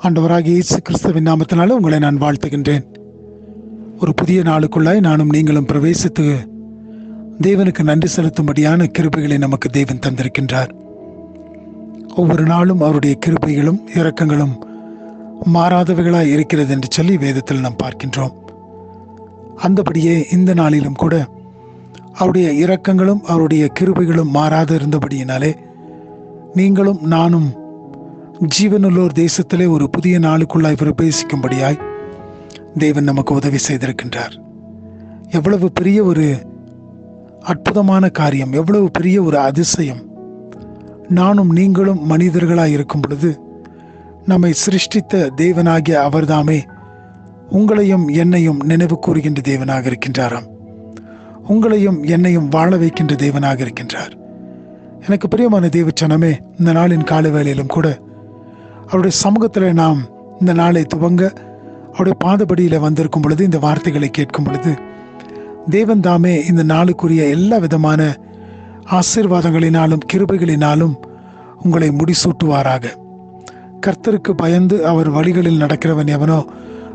ஆண்டவராகிய இயேசு கிறிஸ்துவின் நாமத்தினால உங்களை நான் வாழ்த்துகின்றேன். ஒரு புதிய நாளுக்குள்ளாய் நானும் நீங்களும் பிரவேசித்து தேவனுக்கு நன்றி செலுத்தும்படியான கிருபைகளை நமக்கு தேவன் தந்திருக்கின்றார். ஒவ்வொரு நாளும் அவருடைய கிருபைகளும் இரக்கங்களும் மாறாதவைகளாய் இருக்கிறது என்று சொல்லி வேதத்தில் நாம் பார்க்கின்றோம். அந்தபடியே இந்த நாளிலும் கூட அவருடைய இரக்கங்களும் அவருடைய கிருபைகளும் மாறாது இருந்தபடியினாலே நீங்களும் நானும் ஜீவனுள்ளோர் தேசத்திலே ஒரு புதிய நாளுக்குள்ளாய் பிரவேசிக்கும்படியாய் தேவன் நமக்கு உதவி செய்திருக்கின்றார். எவ்வளவு பெரிய ஒரு அற்புதமான காரியம், எவ்வளவு பெரிய ஒரு அதிசயம்! நானும் நீங்களும் மனிதர்களாய் இருக்கும் பொழுது நம்மை சிருஷ்டித்த தேவனாகிய அவர்தாமே உங்களையும் என்னையும் நினைவு கூறுகின்ற தேவனாக இருக்கின்றாராம். உங்களையும் என்னையும் வாழ வைக்கின்ற தேவனாக இருக்கின்றார். எனக்கு பிரியமான தேவச்சனமே, இந்த நாளின் காலை வேளையிலும் கூட அவருடைய சமூகத்தில் நாம் இந்த நாளை துவங்க அவருடைய பாதபடியில் வந்திருக்கும் பொழுது, இந்த வார்த்தைகளை கேட்கும் பொழுது தேவன் தாமே இந்த நாளுக்குரிய எல்லா விதமான ஆசீர்வாதங்களினாலும் கிருபைகளினாலும் உங்களை முடிசூட்டுவாராக. கர்த்தருக்கு பயந்து அவர் வழிகளில் நடக்கிறவன் எவனோ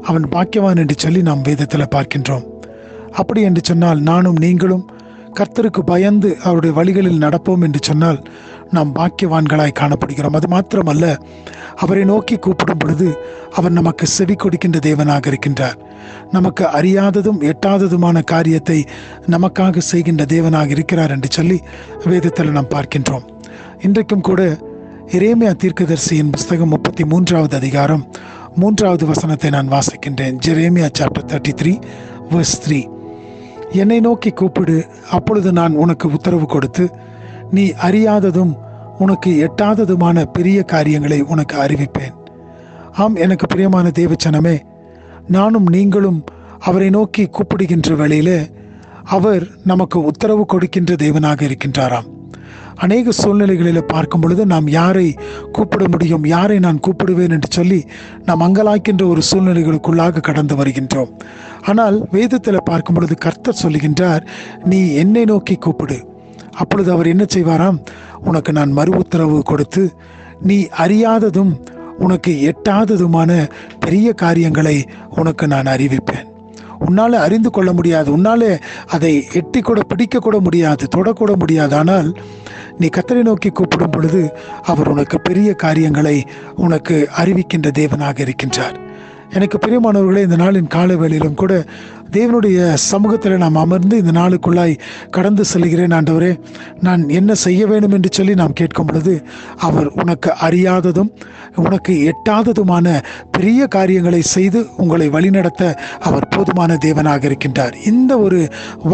அவன் பாக்கியவான் என்று சொல்லி நாம் வேதத்தில் பார்க்கின்றோம். அப்படி என்று சொன்னால் நானும் நீங்களும் கர்த்தருக்கு பயந்து அவருடைய வழிகளில் நடப்போம் என்று சொன்னால் நாம் பாக்கியவான்களாய் காணப்படுகிறோம். அது மாத்திரமல்ல, அவரை நோக்கி கூப்பிடும் பொழுது அவர் நமக்கு செவி கொடுக்கின்ற தேவனாக இருக்கின்றார். நமக்கு அறியாததும் எட்டாததுமான காரியத்தை நமக்காக செய்கின்ற தேவனாக இருக்கிறார் என்று சொல்லி வேதத்தில் நாம் பார்க்கின்றோம். இன்றைக்கும் கூட எரேமியா தீர்க்கதரிசியின் புஸ்தகம் 33வது அதிகாரம் 3வது வசனத்தை நான் வாசிக்கின்றேன். Jeremiah chapter 33 verse 3. என்னை நோக்கி கூப்பிடு, அப்பொழுது நான் உனக்கு உத்தரவு கொடுத்து நீ அறியாததும் உனக்கு எட்டாததுமான பெரிய காரியங்களை உனக்கு அறிவிப்பேன். ஆம், எனக்கு பிரியமான தேவச்சனமே, நானும் நீங்களும் அவரை நோக்கி கூப்பிடுகின்ற வேளையிலே அவர் நமக்கு உத்தரவு கொடுக்கின்ற தேவனாக இருக்கின்றாராம். அநேக சூழ்நிலைகளில் பார்க்கும் பொழுது நாம் யாரை கூப்பிட முடியும், யாரை நான் கூப்பிடுவேன் என்று சொல்லி நாம் அங்கலாய்க்கின்ற ஒரு சூழ்நிலைகளுக்குள்ளாக கடந்து வருகின்றோம். ஆனால் வேதத்தில் பார்க்கும் பொழுது கர்த்தர் சொல்லுகின்றார், நீ என்னை நோக்கி கூப்பிடு, அப்பொழுது அவர் என்ன செய்வாராம், உனக்கு நான் மறு உத்தரவு கொடுத்து நீ அறியாததும் உனக்கு எட்டாததுமான பெரிய காரியங்களை உனக்கு நான் அறிவிப்பேன். உன்னால அறிந்து கொள்ள முடியாது, உன்னாலே அதை எட்டி கூட பிடிக்க கூட முடியாது, தொடக்கூட முடியாது. ஆனால் நீ கர்த்தரை நோக்கி கூப்பிடும் பொழுது அவர் உனக்கு பெரிய காரியங்களை உனக்கு அறிவிக்கின்ற தேவனாக இருக்கின்றார். எனக்கு பிரியமானவர்களே, இந்த நாளின் கால வேளையிலும் கூட தேவனுடைய சமூகத்தில் நாம் அமர்ந்து இந்த நாளுக்குள்ளாய் கடந்து செல்கிறேன். ஆண்டவரே, நான் என்ன செய்ய வேண்டும் என்று சொல்லி நாம் கேட்கும் பொழுது அவர் உனக்கு அறியாததும் உனக்கு எட்டாததுமான பெரிய காரியங்களை செய்து உங்களை வழிநடத்த அவர் போதுமான தேவனாக இருக்கின்றார். இந்த ஒரு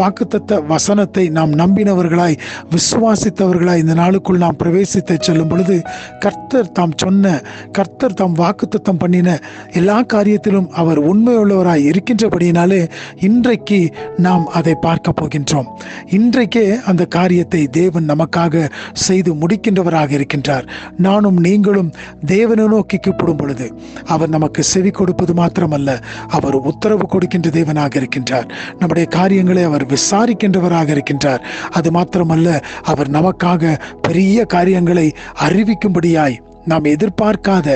வாக்குத்தத்த வசனத்தை நாம் நம்பினவர்களாய் விசுவாசித்தவர்களாய் இந்த நாளுக்குள் நாம் பிரவேசித்து செல்லும் பொழுது கர்த்தர் தாம் சொன்ன, கர்த்தர் தாம் வாக்குத்தத்தம் பண்ணின எல்லா காரியத்திலும் அவர் உண்மையுள்ளவராய் இருக்கின்றபடியினாலே இன்றைக்கு நாம் அதை பார்க்க போகின்றோம். இன்றைக்கே அந்த காரியத்தை தேவன் நமக்காக செய்து முடிக்கின்றவராக இருக்கின்றார். நானும் நீங்களும் தேவனை நோக்கி கூப்பிடும் பொழுது அவர் நமக்கு செவி கொடுப்பது மாத்திரமல்ல, அவர் உத்தரவு கொடுக்கின்ற தேவனாக இருக்கின்றார். நம்முடைய காரியங்களை அவர் விசாரிக்கின்றவராக இருக்கின்றார். அது மாத்திரமல்ல, அவர் நமக்காக பெரிய காரியங்களை அறிவிக்கும்படியாய் நாம் எதிர்பார்க்காத,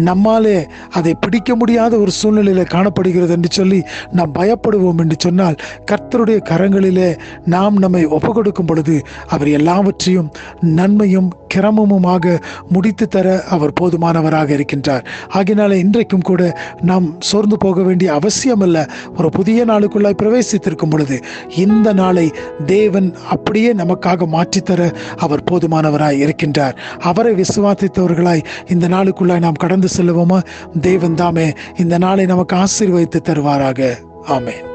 நம்மாலே அதை பிடிக்க முடியாத ஒரு சூழ்நிலையில காணப்படுகிறது என்று சொல்லி நாம் பயப்படுவோம் என்று சொன்னால் கர்த்தருடைய கரங்களிலே நாம் நம்மை ஒப்பு கொடுக்கும் பொழுது அவர் எல்லாவற்றையும் நன்மையும் கிரமமுமாக முடித்து தர அவர் போதுமானவராக இருக்கின்றார். ஆகினால இன்றைக்கும் கூட நாம் சோர்ந்து போக வேண்டிய அவசியம் அல்ல. ஒரு புதிய நாளுக்குள்ளாய் பிரவேசித்திருக்கும் பொழுது இந்த நாளை தேவன் அப்படியே நமக்காக மாற்றித்தர அவர் போதுமானவராய் இருக்கின்றார். அவரை விசுவாசித்தவர்களாய் இந்த நாளுக்குள்ளாய் நாம் கடந்து செல்லுவோமா? தேவன் தாமே இந்த நாளை நமக்கு ஆசீர்வதித்து தருவாராக. ஆமென்.